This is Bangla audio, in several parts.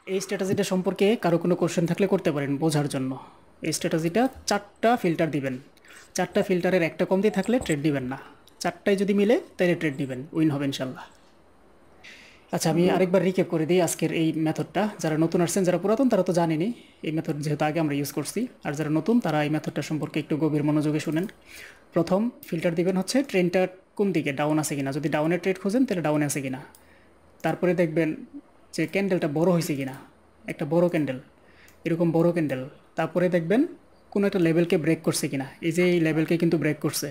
এই স্ট্র্যাটেজিটা সম্পর্কে কারো কোনো কোশ্চেন থাকলে করতে পারেন বোঝার জন্য। এই স্ট্র্যাটেজিটা 4টা ফিল্টার দিবেন, 4টা ফিল্টারের একটা কমতি থাকলে ট্রেড দিবেন না, 4টায় যদি মিলে তাহলে ট্রেড দিবেন, উইন হবে ইনশাল্লাহ। আচ্ছা, আমি আরেকবার রিক্যাপ করে দিই আজকের এই মেথডটা। যারা নতুন আসছেন, যারা পুরাতন তারা তো জানেনই এই মেথড, যেহেতু আগে আমরা ইউজ করছি। আর যারা নতুন তারা এই মেথডটা সম্পর্কে একটু গভীর মনোযোগে শুনেন। প্রথম ফিল্টার দিবেন হচ্ছে ট্রেনটা কোন দিকে, ডাউন আছে কিনা। যদি ডাউনের ট্রেড খোঁজেন তাহলে ডাউনে আছে কিনা। তারপরে দেখবেন যে ক্যান্ডেলটা বড় হয়েছে কিনা, একটা বড় ক্যান্ডেল, এরকম বড় ক্যান্ডেল। তারপরে দেখবেন কোনো একটা লেভেলকে ব্রেক করছে কিনা। এই যে এই লেভেলকে কিন্তু ব্রেক করছে,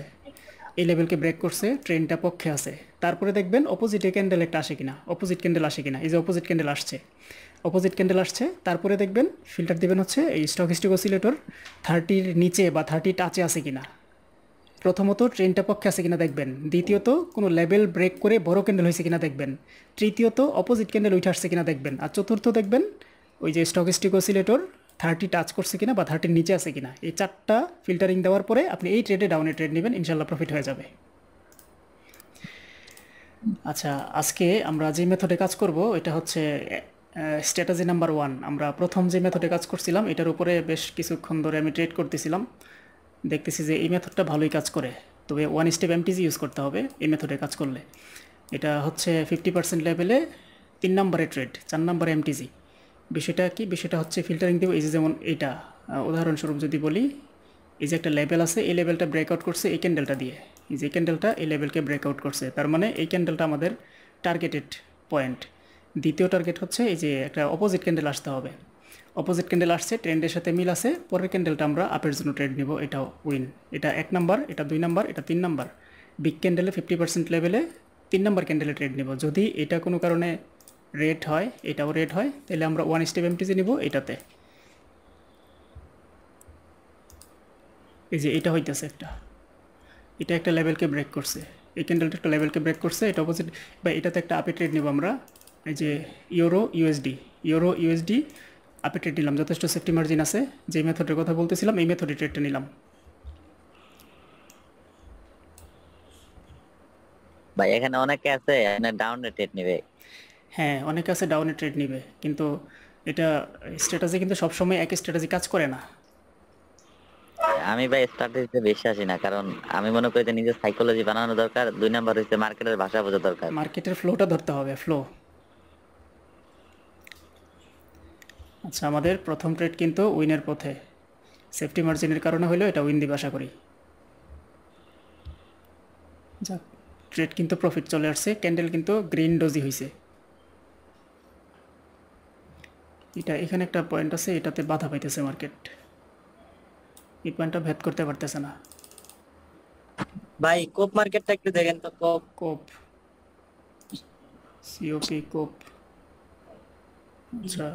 এই লেভেলকে ব্রেক করছে, ট্রেনটা পক্ষে আছে। তারপরে দেখবেন অপোজিটে ক্যান্ডেল একটা আসে কিনা, অপোজিট ক্যান্ডেল আসে কিনা। এই যে অপোজিট ক্যান্ডেল আসছে, অপোজিট ক্যান্ডেল আসছে। তারপরে দেখবেন ফিল্টার দিবেন হচ্ছে এই স্টকিস্টিক অসিলেটর 30-র নিচে বা 30 টাচে আছে কিনা। প্রথমত ট্রেনটা পক্ষে আছে কিনা দেখবেন, দ্বিতীয়ত কোনো লেভেল ব্রেক করে বড় ক্যান্ডেল হয়েছে কিনা দেখবেন, তৃতীয়ত অপোজিট ক্যান্ডেল উঠে আসছে কিনা দেখবেন, আর চতুর্থ দেখবেন ওই যে স্টকিস্টিক অসিলেটর 30 টাচ করছে কিনা বা 30-র নিচে আছে কিনা। এই 4টা ফিল্টারিং দেওয়ার পরে আপনি এই ট্রেডে ডাউনে ট্রেড নেবেন, ইনশাল্লাহ প্রফিট হয়ে যাবে। আচ্ছা, আজকে আমরা যে মেথডে কাজ করব এটা হচ্ছে স্ট্র্যাটেজি নাম্বার 1। আমরা প্রথম যে মেথডে কাজ করছিলাম এটার উপরে বেশ কিছুক্ষণ ধরে আমি ট্রেড করতেছিলাম, দেখতেছি যে এই মেথডটা ভালোই কাজ করে। তবে ওয়ান স্টেপ এমটিজি ইউজ করতে হবে এই মেথডে কাজ করলে। এটা হচ্ছে 50% লেভেলে 3 নম্বরে ট্রেড, 4 নম্বরে এমটিজি। বিষয়টা কি, বিষয়টা হচ্ছে ফিল্টারিং দেবো। এই যে যেমন এইটা উদাহরণস্বরূপ যদি বলি, এই যে একটা লেভেল আছে, এই লেভেলটা ব্রেকআউট করছে এই ক্যান্ডেলটা দিয়ে, এই যে ক্যান্ডেলটা এই লেভেলকে ব্রেকআউট করছে, তার মানে এই ক্যান্ডেলটা আমাদের টার্গেটেড পয়েন্ট। দ্বিতীয় টার্গেট হচ্ছে এই যে একটা অপোজিট ক্যান্ডেল আসতে হবে, অপোজিট ক্যান্ডেল আসছে, ট্রেন্ডের সাথে মিল আছে, পরের ক্যান্ডেলটা আমরা আপের জন্য ট্রেড নেব, এটাও উইন। এটা 1 নাম্বার, এটা 2 নাম্বার, এটা 3 নাম্বার। বিগ ক্যান্ডেলে 50% লেভেলে 3 নাম্বার ক্যান্ডেলে ট্রেড নেব। যদি এটা কোনো কারণে রেড হয়, এটাও রেড হয়, তাহলে আমরা ওয়ান স্টেপ এমটিজি নিব এটাতে। এই যে এটা হইতেছে একটা, এটা একটা লেভেলকে ব্রেক করছে, এই ক্যান্ডেলটা একটা লেভেলকে ব্রেক করছে, এটা অপোজিট বা এটাতে একটা আপে ট্রেড নেব আমরা। এই যে ইউরো ইউএসডি, ইউরো ইউএসডি আপে ট্রেড নিলাম, যথেষ্ট সেফটি মার্জিন আছে। যে মেথডের কথা বলতেছিলাম এই মেথডে ট্রেডটা নিলাম। ভাই এখানে অনেকে আছে আপনার ডাউন রেটেড নিবে। হ্যাঁ, অনেকে আছে ডাউনে ট্রেড নিবে, কিন্তু এটা স্ট্র্যাটেজি কিন্তু সবসময় একই স্ট্র্যাটেজি কাজ করে না। আমি ভাই স্ট্র্যাটেজিতে বেশি আসি না, কারণ আমি মনে করি যে নিজের সাইকোলজি বানানো দরকার, 2 নাম্বার হচ্ছে মার্কেটের ভাষা বোঝা দরকার। মার্কেটের ফ্লোটা ধরতে হবে, ফ্লো। আচ্ছা, আমাদের প্রথম ট্রেড কিন্তু উইনের পথে, সেফটি মার্জিনের কারণে হলেও এটা উইন দিবে আশা করি। যাক, ট্রেড কিন্তু প্রফিট চলে আসছে, ক্যান্ডেল কিন্তু গ্রিন ডোজি হয়েছে। এটা এখানে একটা পয়েন্ট আছে, এটাতে বাধা পাইতেছে মার্কেট, এই পয়েন্টটা ভেদ করতে পারতেছে না। ভাই কোপ মার্কেটটা একটু দেখেন তো, কোপ। কোপ, সিওপি কোপ। আচ্ছা,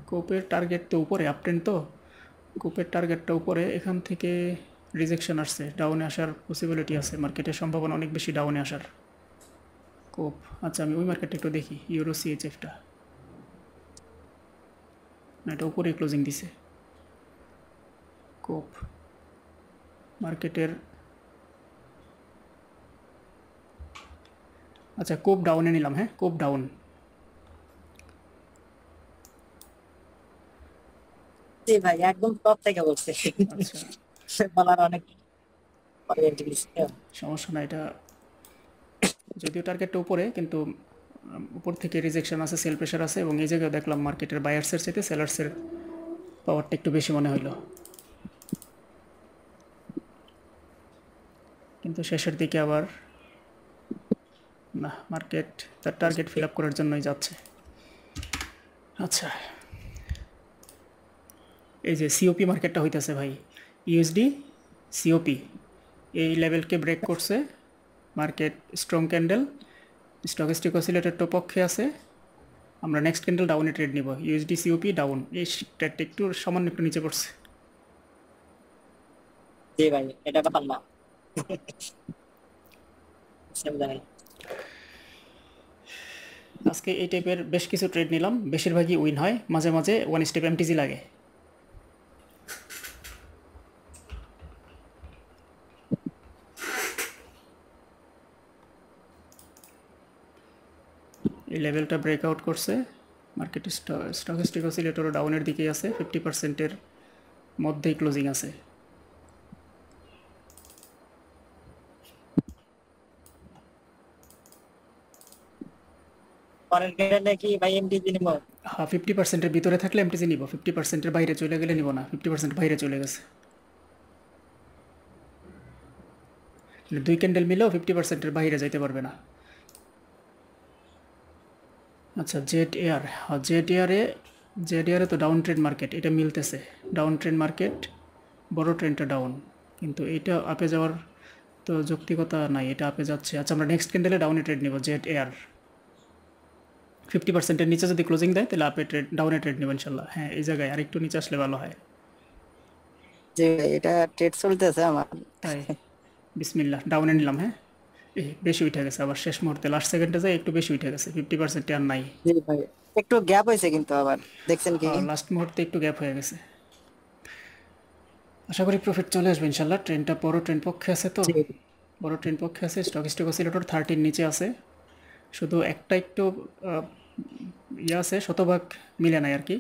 কোপের টার্গেট তো উপরে, আপ ট্রেন্ড তো, কোপের টার্গেটটা উপরে, এখান থেকে রিজেকশন আসছে, ডাউনে আসার পসিবিলিটি আছে, মার্কেটের সম্ভাবনা অনেক বেশি ডাউনে আসার। কোপ, আচ্ছা আমি ওই মার্কেটটা একটু দেখি, ইউরো সিএইচএফটা, না এটা উপরে ক্লোজিং দিছে। কোপ মার্কেটের, আচ্ছা কোপ ডাউনে নিলাম, হ্যাঁ কোপ ডাউন। জি ভাই, একদম টপ থেকে বলছে। আচ্ছা, বলার অনেক সমস্যা না, এটা যদিও টার্গেটটা উপরে, কিন্তু উপর থেকে রিজেকশন আছে, সেল প্রেশার আছে, এবং এই জায়গায় দেখলাম মার্কেটের বায়ার্সের চাইতে সেলার্সের পাওয়ারটা একটু বেশি মনে হইলো, কিন্তু শেষের দিকে আবার না, মার্কেট তার টার্গেট ফিল আপ করার জন্যই যাচ্ছে। আচ্ছা, এই যে সিওপি মার্কেটটা হইতেছে ভাই, ইউএসডি সিওপি এই লেভেলকে ব্রেক করছে, মার্কেট স্ট্রং ক্যান্ডেল, স্টকিস্টিক অসিলেটরটা পক্ষে আছে, আমরা নেক্সট ক্যান্ডেল ডাউনে ট্রেড নিব, ইউএসডি সিওপি ডাউন। এই ট্রেডটা একটু সামান্য একটু নিচে পড়ছে। জি ভাই, এটা পারলাম। আজকে এই টাইপের বেশ কিছু ট্রেড নিলাম, বেশিরভাগই উইন হয়, মাঝে মাঝে ওয়ান স্টেপ এমটিজি লাগে। এই লেভেলটা ব্রেকআউট করছে, মার্কেট স্টকিস্টিক অসিলেটর ডাউনের দিকেই আছে, 50%-এর মধ্যেই ক্লোজিং আছে। পরের ক্যান্ডেলে কি ভাই এমটিজি নিব? হ্যাঁ, 50%-এর ভিতরে থাকলে এমটিজি নিব, 50%-এর বাইরে চলে গেলে নিব না। 50% বাইরে চলে গেছে, দুই ক্যান্ডেল মিলেও 50%-এর বাইরে যাইতে পারবে না। আচ্ছা, জেড এয়ারে তো ডাউন ট্রেন্ড মার্কেট, এটা মিলতেছে। ডাউন ট্রেন্ড মার্কেট, বড় ট্রেন্ডটা ডাউন, কিন্তু এটা আপে যাওয়ার তো যৌক্তিকতা নাই, এটা আপে যাচ্ছে। আচ্ছা, আমরা নেক্সট ক্যান্ডেলে ডাউনে ট্রেড নেব। জেড এয়ার 50%-এর নিচে যদি ক্লোজিং দেয় তাহলে আপে ট্রেড, ডাউনে ট্রেড নেব ইনশাল্লাহ। হ্যাঁ, এই জায়গায় আরেকটু নিচে আসলে ভালো হয়। যে এটা ট্রেড চলতেছে আমার। তাই বিসমিল্লাহ, ডাউনে নিলাম। হ্যাঁ, বেশি উঠে গেছে আবার শেষ মুহূর্তে, লাস্ট সেকেন্ডে যায় একটু বেশি উঠে গেছে, 50% আর নাই। জি ভাই, একটু গ্যাপ হয়েছে কিন্তু আবার, দেখছেন কি? লাস্ট মুহূর্তে একটু গ্যাপ হয়ে গেছে। আশা করি প্রফিট চলে আসবে ইনশাল্লাহ। ট্রেনটা বড় ট্রেন পক্ষে আছে তো, জি বড় ট্রেন পক্ষে আছে। স্টকিস্টিক অসিলেটর 30 নিচে আছে, শুধু একটা একটু ইয়ে আছে, শতভাগ মিলে নাই আর কি।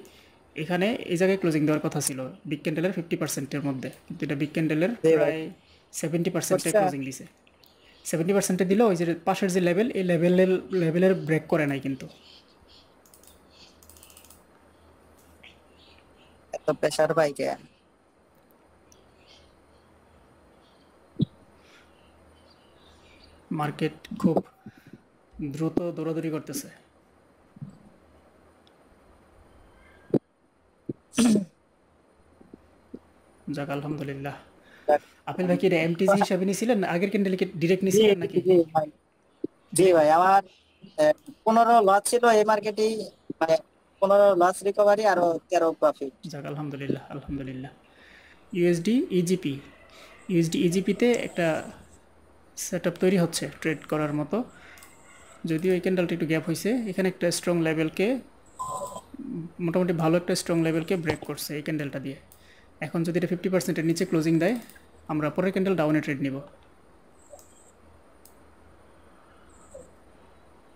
এখানে এই জায়গায় ক্লোজিং দেওয়ার কথা ছিল বিগ ক্যান্ডেলের 50%-এর মধ্যে, কিন্তু এটা বিগ ক্যান্ডেলের জি ভাই। প্রায় 70%-এ আচ্ছা। ক্লোজিং দিছে। 70%-এ দিলেও ওই যে পাশের যে লেভেল, এই লেভেলের ব্রেক করে নাই কিন্তু। এত প্রেসার ভাই কে? মার্কেট খুব দ্রুত দৌড়াদৌড়ি করতেছে। যাক, আলহামদুলিল্লাহ। আপেল ভাই কি এটা এমটিজি হিসাবে নিয়েছিলেন, আগের ক্যান্ডেলে কি ডিরেক্ট জি নিয়েছিলেন নাকি? জি ভাই, জি ভাই, আমার 15 লস ছিল এই মার্কেটেই, মানে 15 লস রিকভারি আর 13 প্রফিট। যাক, আলহামদুলিল্লাহ আলহামদুলিল্লাহ। ইউএসডি ইজিপিতে একটা সেট আপ তৈরি হচ্ছে ট্রেড করার মতো, যদিও এই ক্যান্ডেলটা একটু গ্যাপ হয়েছে। এখানে একটা স্ট্রং লেভেলকে, মোটামুটি ভালো একটা স্ট্রং লেভেলকে ব্রেক করছে এই ক্যান্ডেলটা দিয়ে। এখন যদি এটা 50%-এর নিচে ক্লোজিং দেয়, আমরা পরের ক্যান্ডেল ডাউনে ট্রেড নিব।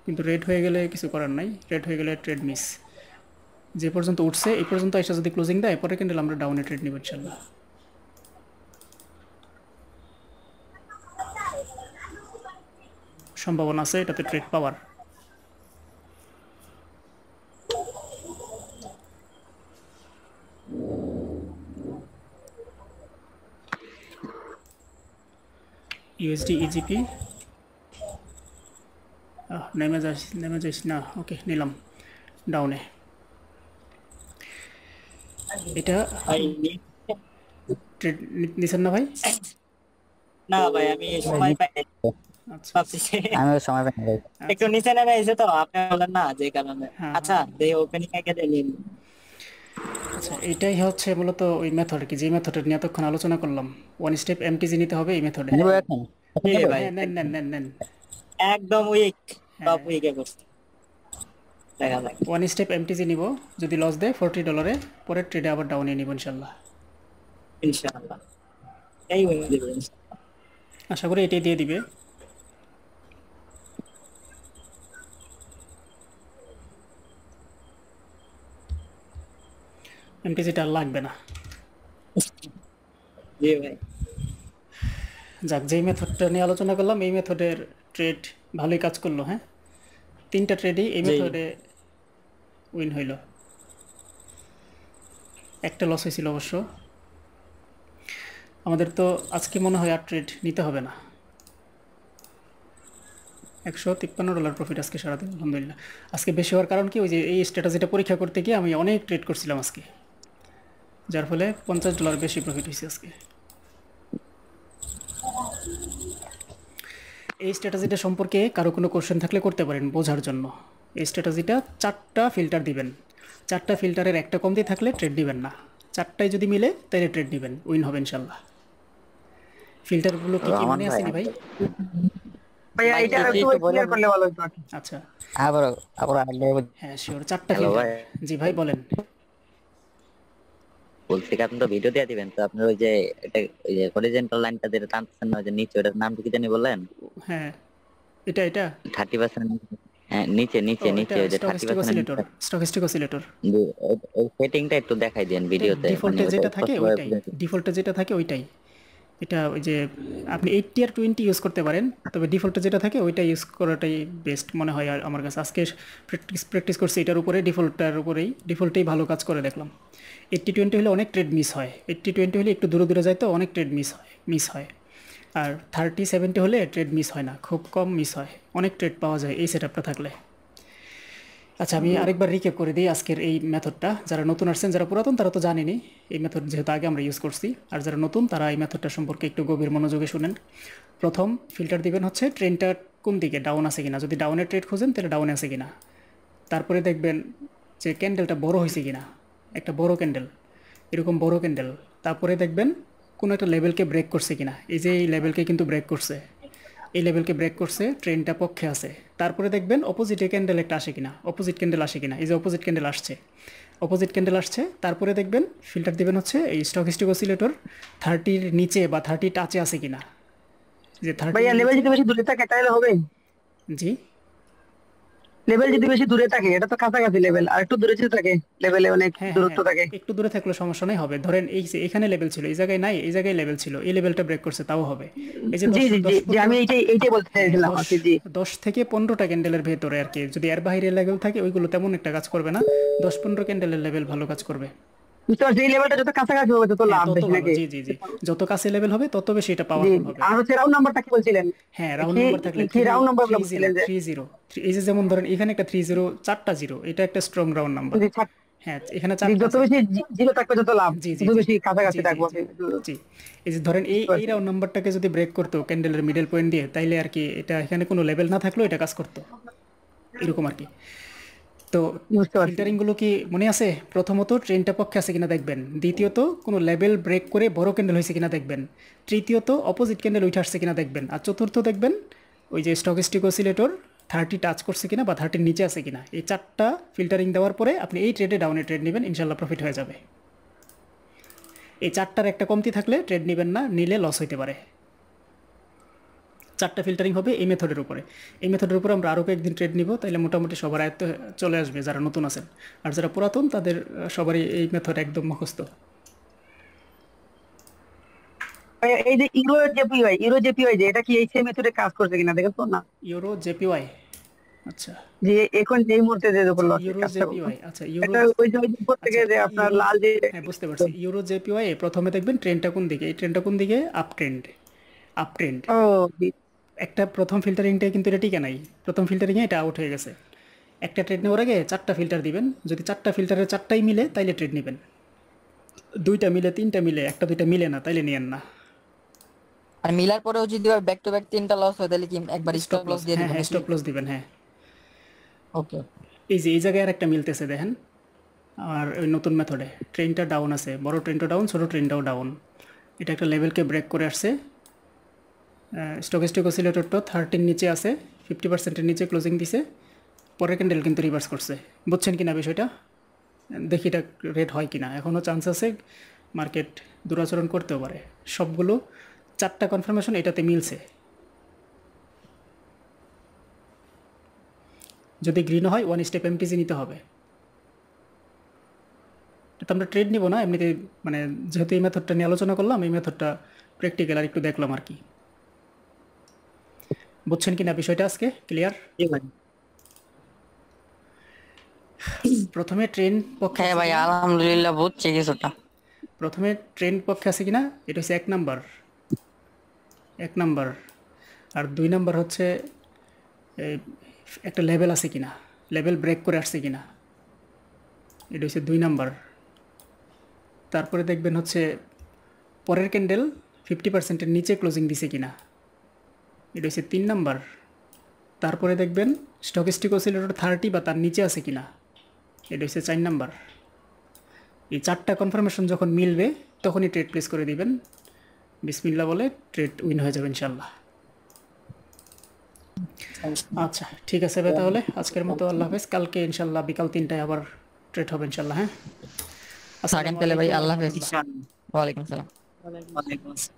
কিন্তু রেড হয়ে গেলে কিছু করার নাই, রেড হয়ে গেলে ট্রেড মিস। যে পর্যন্ত উঠছে এই পর্যন্ত এসে যদি ক্লোজিং দেয়, পরের ক্যান্ডেল আমরা ডাউনে ট্রেড নিব ইনশাল্লাহ। সম্ভাবনা আছে এটাতে ট্রেড পাওয়ার। ইউএসডি ইজিপি নেমে যাস না। ওকে, নিলাম ডাউনে। এটা ভাই ট্রেড নিছেন না ভাই? না ভাই, আমি সময় পাই নাই। আচ্ছা ভাবছি যে আমিও সময় পাই না ভাই। একটু নিচে নেমে এসে তো আপনি বলেন না, যে কারণে। হ্যাঁ, আচ্ছা, এই ওপেনিং এ গেলে নিন। আচ্ছা, এটাই হচ্ছে মূলত ওই মেথড কি, যে মেথডের নিয়ে এতক্ষণ আলোচনা করলাম। ওয়ান স্টেপ এমটিজি নিতে হবে এই মেথডে। নিব এখন? জি ভাই, নেন নেন নেন নেন। একদম উইক, হ্যাঁ। টপ উইকে করছে। দেখা যাক। ওয়ান স্টেপ এমটিজি নিব, যদি লস দেয় $40, পরের ট্রেডে আবার ডাউনে নিব ইনশাল্লাহ। ইনশাআল্লাহ এই উইন দিবেন ইনশাআল্লাহ। আশা করি এটাই দিয়ে দিবে। এমটিজিটা আর লাগবে না। জি ভাই, যাক, যেই মেথডটা নিয়ে আলোচনা করলাম এই মেথডের ট্রেড ভালোই কাজ করলো। হ্যাঁ, 3টা ট্রেডই এই জি। মেথডে উইন হইল, একটা লস হয়েছিল অবশ্য। আমাদের তো আজকে মনে হয় আর ট্রেড নিতে হবে না। $153 প্রফিট আজকে সারাদিন, আলহামদুলিল্লাহ। আজকে বেশি হওয়ার কারণ কি, ওই যে এই স্ট্র্যাটেজিটা পরীক্ষা করতে গিয়ে আমি অনেক ট্রেড করছিলাম আজকে, যার ফলে $50 বেশি প্রফিট হয়েছে আজকে। এই স্ট্র্যাটেজিটা সম্পর্কে কারো কোনো কোশ্চেন থাকলে করতে পারেন বোঝার জন্য। এই স্ট্র্যাটেজিটা 4টা ফিল্টার দিবেন, 4টা ফিল্টারের একটা কমতি থাকলে ট্রেড দিবেন না। 4টাই যদি মিলে তাহলে ট্রেড দিবেন, উইন হবে ইনশাল্লাহ। ফিল্টারগুলো কি কি মনে আসেনি ভাই? ভাইয়া এটা একটু ক্লিয়ার করলে ভালো হতো। আচ্ছা, আবার আবার আগে হ্যাঁ শিওর, 4টা হ্যালো ফিল্টার। ভাই, জি ভাই বলেন। বলছি কি আপনি তো ভিডিও দিয়ে দিবেন, তো আপনার ওই যে এটা ওই যে হরিজন্টাল লাইনটা যেটা টানতেছেন না, ওই যে নিচে, ওটার নাম কি জানি বললেন? হ্যাঁ, এটা 30%। হ্যাঁ নিচে নিচে ও এটা নিচে ওই যে স্টকিস্টিক 30% অসিলেটর, স্টকিস্টিক অসিলেটর। ওই সেটিংটা একটু দেখাই দেন এটা ভিডিওতে, মানে ডিফল্টে ওটা যেটা থাকে স্পষ্টভাবে ওইটাই, বুঝাতে। ডিফল্টে যেটা থাকে ওইটাই। এটা ওই যে আপনি 80 আর 20 ইউজ করতে পারেন, তবে ডিফল্টে যেটা থাকে ওইটা ইউজ করাটাই বেস্ট মনে হয় আর আমার কাছে। আজকে প্র্যাকটিস করছি এটার উপরে, ডিফল্টটার উপরেই, ডিফল্টেই ভালো কাজ করে দেখলাম। 80-20 হলে অনেক ট্রেড মিস হয়, 80-20 হলে একটু দূরে দূরে যায় তো অনেক ট্রেড মিস হয়। আর 30-70 হলে ট্রেড মিস হয় না, খুব কম মিস হয়, অনেক ট্রেড পাওয়া যায় এই সেটআপটা থাকলে। আচ্ছা আমি আরেকবার রিক্যাপ করে দিই আজকের এই মেথডটা। যারা নতুন আসছেন, যারা পুরাতন তারা তো জানেনই এই মেথড, যেহেতু আগে আমরা ইউজ করছি। আর যারা নতুন তারা এই মেথডটা সম্পর্কে একটু গভীর মনোযোগে শুনেন। প্রথম ফিল্টার দিবেন হচ্ছে ট্রেনটা কোন দিকে, ডাউন আছে কিনা। যদি ডাউনের ট্রেড খোঁজেন তাহলে ডাউনে আছে কিনা। তারপরে দেখবেন যে ক্যান্ডেলটা বড় হয়েছে কিনা, একটা বড় ক্যান্ডেল, এরকম বড় ক্যান্ডেল। তারপরে দেখবেন কোনো একটা লেভেলকে ব্রেক করছে কিনা। এই যে এই লেভেলকে কিন্তু ব্রেক করছে, এই লেভেলকে ব্রেক করছে, ট্রেনটা পক্ষে আছে। তারপরে দেখবেন অপোজিটে ক্যান্ডেল একটা আসে কিনা, অপোজিট ক্যান্ডেল আসে কিনা। এই যে অপোজিট ক্যান্ডেল আসছে, অপোজিট ক্যান্ডেল আসছে। তারপরে দেখবেন ফিল্টার দিবেন হচ্ছে এই স্টকিস্টিক অসিলেটর 30-র নিচে বা 30 টাচে আছে কিনা। যে 30 ভাইয়া লেভেল যদি বেশি দূরে থাকে তাহলে হবে? জি লেভেল যদি বেশি দূরে থাকে, এটা তো কাছাকাছি লেভেল, আর একটু দূরে যদি থাকে লেভেলে অনেক হ্যাঁ হ্যাঁ দূরত্ব হ্যাঁ, থাকে। একটু দূরে থাকলে সমস্যা নেই, হবে। ধরেন এই যে এখানে লেভেল ছিল, এই জায়গায় নাই, এই জায়গায় লেভেল ছিল, এই লেভেলটা ব্রেক করছে, তাও হবে। এই যে জি জি জি জি, আমি এইটাই বলতে হ্যাঁ চাইছিলাম আর কি। জি 10 থেকে 15টা ক্যান্ডেলের ভেতরে আর কি। যদি এর বাইরে লেভেল থাকে ওইগুলো তেমন একটা কাজ করবে না, 10-15 ক্যান্ডেলের লেভেল ভালো কাজ করবে। বুঝতে পারছি, এই লেভেলটা যত কাছাকাছি হবে তত হ্যাঁ লাভ তত বেশি ভালো, নাকি? জি জি জি, যত কাছে লেভেল হবে তত বেশি এটা জি পাওয়ারফুল জি। হবে। আর হচ্ছে রাউন্ড নাম্বারটা কি বলছিলেন? হ্যাঁ রাউন্ড কি নাম্বার থাকলে কি রাউন্ড নাম্বার বলছিলেন যে? 30, এই যে যেমন ধরেন এখানে একটা 30, 4টা জিরো, এটা একটা স্ট্রং রাউন্ড নাম্বার। জি হ্যাঁ এখানে জি, 4টা যত আছে। বেশি জিরো থাকবে তত লাভ, জি জি তত জি বেশি কাছাকাছি জি জি থাকবো। জি জি। এই যে ধরেন এই বুঝতে এই পারছি রাউন্ড নাম্বারটাকে যদি ব্রেক করতো ক্যান্ডেলের মিডল পয়েন্ট দিয়ে, তাইলে আর কি এটা এখানে কোনো লেভেল না থাকলেও এটা কাজ করতো, এরকম আর কি। তো বুঝতে পারছি। ফিল্টারিংগুলো কি মনে আছে? প্রথমত ট্রেনটা পক্ষে আছে কিনা দেখবেন, দ্বিতীয়ত কোনো লেভেল ব্রেক করে বড় ক্যান্ডেল হয়েছে কিনা দেখবেন, তৃতীয়ত অপোজিট ক্যান্ডেল উঠে আসছে কিনা দেখবেন, আর চতুর্থ দেখবেন ওই যে স্টকিস্টিক অসিলেটর 30 টাচ করছে কিনা বা 30-র নিচে আছে কিনা। এই 4টা ফিল্টারিং দেওয়ার পরে আপনি এই ট্রেডে ডাউনে ট্রেড নেবেন, ইনশাল্লাহ প্রফিট হয়ে যাবে। এই 4টার একটা কমতি থাকলে ট্রেড নেবেন না, নিলে লস হইতে পারে। 4টা ফিল্টারিং হবে এই মেথডের উপরে। এই মেথডের উপরে আমরা আরও কয়েকদিন ট্রেড নিব, তাইলে মোটামুটি সবার আয়ত্তে চলে আসবে যারা নতুন আছেন। আর যারা পুরাতন তাদের সবারই এই মেথড একদম মুখস্থ। ভাইয়া, এই যে ইউরো জেপিওয়াই যে, এটা কি এই সেম মেথডে কাজ করছে কিনা দেখেন তো না? ইউরো জেপিওয়াই, আচ্ছা যে এখন এই মুহূর্তে যে যখন আচ্ছা লসের ইউরো কাজটা করবো, জেপিওয়াই, আচ্ছা ইউরো, এটা ওই যে উপর থেকে আচ্ছা যে আপনার ইউরো, লাল যে, হ্যাঁ বুঝতে পারছি। ইউরো জেপিওয়াই প্রথমে দেখবেন ট্রেনটা কোন দিকে, এই ট্রেনটা কোন দিকে, আপ ট্রেন্ড, আপ ট্রেন্ড। ও জি, একটা প্রথম ফিল্টারিংটাই কিন্তু এটা টিকে নাই, প্রথম ফিল্টারিংয়ে এটা আউট হয়ে গেছে। একটা ট্রেড নেওয়ার আগে 4টা ফিল্টার দিবেন, যদি 4টা ফিল্টারের 4টাই মিলে তাইলে ট্রেড নেবেন, 2টা মিলে 3টা মিলে 1টা 2টা মিলে না তাইলে নিয়েন না। আর মিলার পরেও যদি ব্যাক টু ব্যাক 3টা লস হয় তাহলে কি একবার স্টপ লস দিয়ে হ্যাঁ দিবেন হ্যাঁ নাকি? স্টপ লস দিবেন, হ্যাঁ। ওকে। এই যে এই জায়গায় আর একটা মিলতেছে দেখেন। আর ওই নতুন মেথডে ট্রেনটা ডাউন আছে, বড় ট্রেনটা ডাউন, ছোটো ট্রেনটাও ডাউন। এটা একটা লেভেলকে ব্রেক করে আসছে। স্টকিস্টিক অসিলেটরটা 30-র নিচে আছে, 50%-এর নিচে ক্লোজিং দিছে। পরের ক্যান্ডেল কিন্তু রিভার্স করছে, বুঝছেন কিনা বিষয়টা? দেখি এটা রেট হয় কিনা, এখনও চান্স আছে মার্কেট দুরাচরণ করতেও পারে। সবগুলো 4টা কনফার্মেশন এটাতে মিলছে। যদি গ্রিন হয় 1 স্টেপ এমটিজি নিতে হবে। এটা আমরা ট্রেড নিব না, এমনিতে মানে যেহেতু এই মেথডটা নিয়ে আলোচনা করলাম, এই মেথডটা প্র্যাকটিক্যাল আর একটু দেখলাম আর কি। বুঝছেন কিনা বিষয়টা আজকে ক্লিয়ার? জি ভাই। প্রথমে ট্রেন পক্ষে হ্যাঁ আছে ভাই কিনা, আলহামদুলিল্লাহ বুঝছি কিছুটা। প্রথমে ট্রেন পক্ষে আছে কিনা এটা হচ্ছে 1 নাম্বার, 1 নাম্বার। আর 2 নাম্বার হচ্ছে একটা লেভেল আছে কিনা, লেভেল ব্রেক করে আসছে কিনা, এটা হচ্ছে 2 নাম্বার। তারপরে দেখবেন হচ্ছে পরের ক্যান্ডেল 50%-এর নিচে ক্লোজিং দিছে কিনা, এটা হচ্ছে 3 নাম্বার। তারপরে দেখবেন স্টকিস্টিক অসিলেটর 30 বা তার নিচে আছে কিনা, এটা হচ্ছে 4 নাম্বার। এই 4টা কনফার্মেশন যখন মিলবে তখনই ট্রেড প্লেস করে দিবেন, বিসমিল্লাহ বলে ট্রেড উইন হয়ে যাবে ইনশাল্লাহ। আচ্ছা ঠিক আছে ভাই, তাহলে আজকের মতো আল্লাহ হাফেজ। কালকে ইনশাল্লাহ বিকাল 3টায় আবার ট্রেড হবে ইনশাল্লাহ। হ্যাঁ থাকেন তাহলে ভাই, আল্লাহ হাফেজ। ইনশাআল্লাহ। ওয়ালাইকুম আসসালাম। ওয়ালাইকুম আসসালাম।